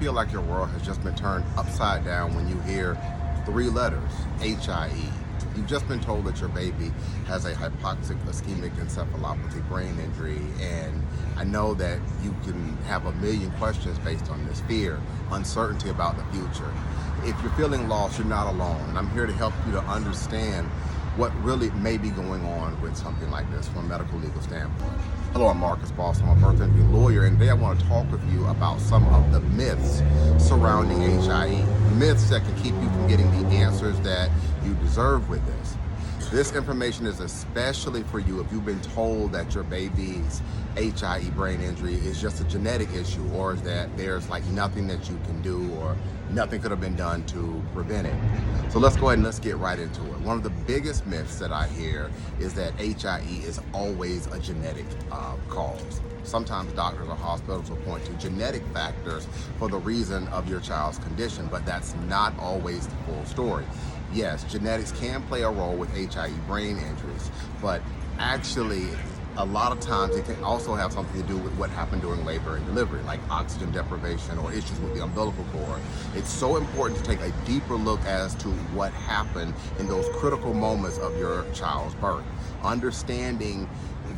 feel like your world has just been turned upside down when you hear three letters, HIE? You've just been told that your baby has a Hypoxic-Ischemic Encephalopathy brain injury, and I know that you can have a million questions based on this fear, uncertainty about the future. If you're feeling lost, you're not alone, and I'm here to help you to understand what really may be going on with something like this from a medical legal standpoint. Hello, I'm Marcus Boston. I'm a birth injury lawyer, and today I want to talk with you about some of the myths surrounding HIE. Myths that can keep you from getting the answers that you deserve with this. This information is especially for you if you've been told that your baby's HIE brain injury is just a genetic issue, or that there's like nothing that you can do or nothing could have been done to prevent it. So let's go ahead and let's get right into it. One of the biggest myths that I hear is that HIE is always a genetic cause. Sometimes doctors or hospitals will point to genetic factors for the reason of your child's condition, but that's not always the full story. Yes, genetics can play a role with HIE brain injuries, but actually a lot of times it can also have something to do with what happened during labor and delivery, like oxygen deprivation or issues with the umbilical cord. It's so important to take a deeper look as to what happened in those critical moments of your child's birth. Understanding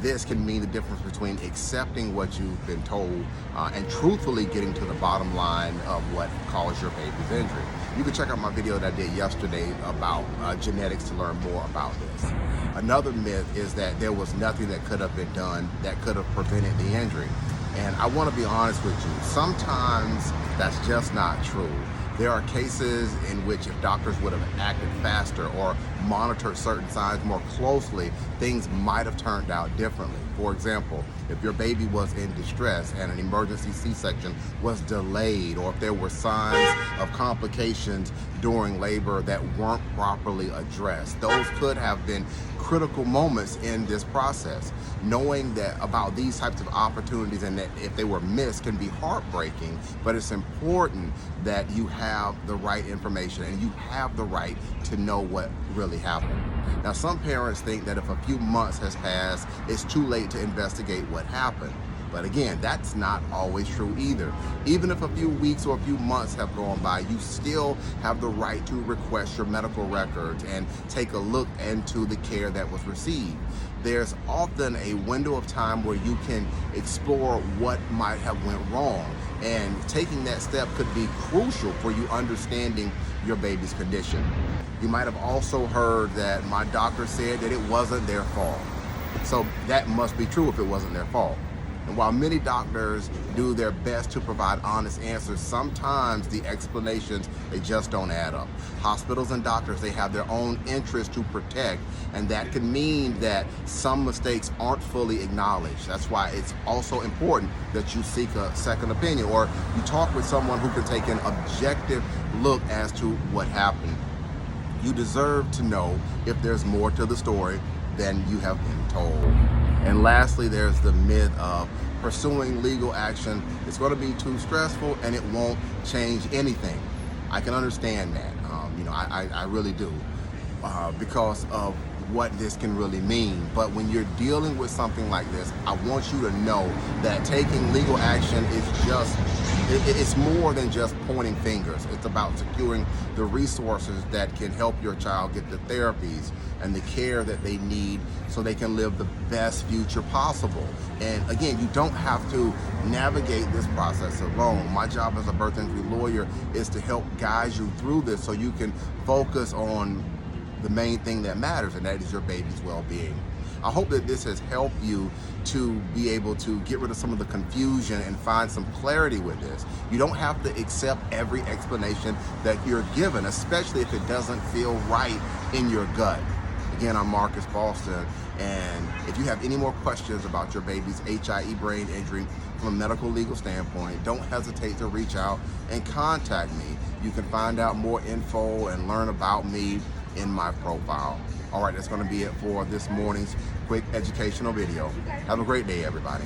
this can mean the difference between accepting what you've been told and truthfully getting to the bottom line of what caused your baby's injury. You can check out my video that I did yesterday about genetics to learn more about this. Another myth is that there was nothing that could have been done that could have prevented the injury. And I want to be honest with you, sometimes that's just not true. There are cases in which if doctors would have acted faster or monitored certain signs more closely, things might have turned out differently. For example, if your baby was in distress and an emergency C-section was delayed, or if there were signs of complications during labor that weren't properly addressed, those could have been critical moments in this process. Knowing that about these types of opportunities and that if they were missed can be heartbreaking, but it's important that you have the right information and you have the right to know what really happened. Now, some parents think that if a few months has passed, it's too late to investigate what happened. But again, that's not always true either. Even if a few weeks or a few months have gone by, you still have the right to request your medical records and take a look into the care that was received. There's often a window of time where you can explore what might have went wrong, and taking that step could be crucial for you understanding your baby's condition. You might have also heard that my doctor said that it wasn't their fault. So that must be true if it wasn't their fault. And while many doctors do their best to provide honest answers, sometimes the explanations, they just don't add up. Hospitals and doctors, they have their own interests to protect, and that can mean that some mistakes aren't fully acknowledged. That's why it's also important that you seek a second opinion, or you talk with someone who can take an objective look as to what happened. You deserve to know if there's more to the story than you have been told. And lastly, there's the myth of pursuing legal action. It's going to be too stressful and it won't change anything. I can understand that. I really do, because of what this can really mean. But when you're dealing with something like this, I want you to know that taking legal action is it's more than just pointing fingers. It's about securing the resources that can help your child get the therapies and the care that they need so they can live the best future possible. And again, you don't have to navigate this process alone. My job as a birth injury lawyer is to help guide you through this so you can focus on the main thing that matters, and that is your baby's well-being. I hope that this has helped you to be able to get rid of some of the confusion and find some clarity with this. You don't have to accept every explanation that you're given, especially if it doesn't feel right in your gut. Again, I'm Marcus Boston, and if you have any more questions about your baby's HIE brain injury from a medical legal standpoint, don't hesitate to reach out and contact me. You can find out more info and learn about me in my profile. All right, that's going to be it for this morning's quick educational video. Have a great day, everybody.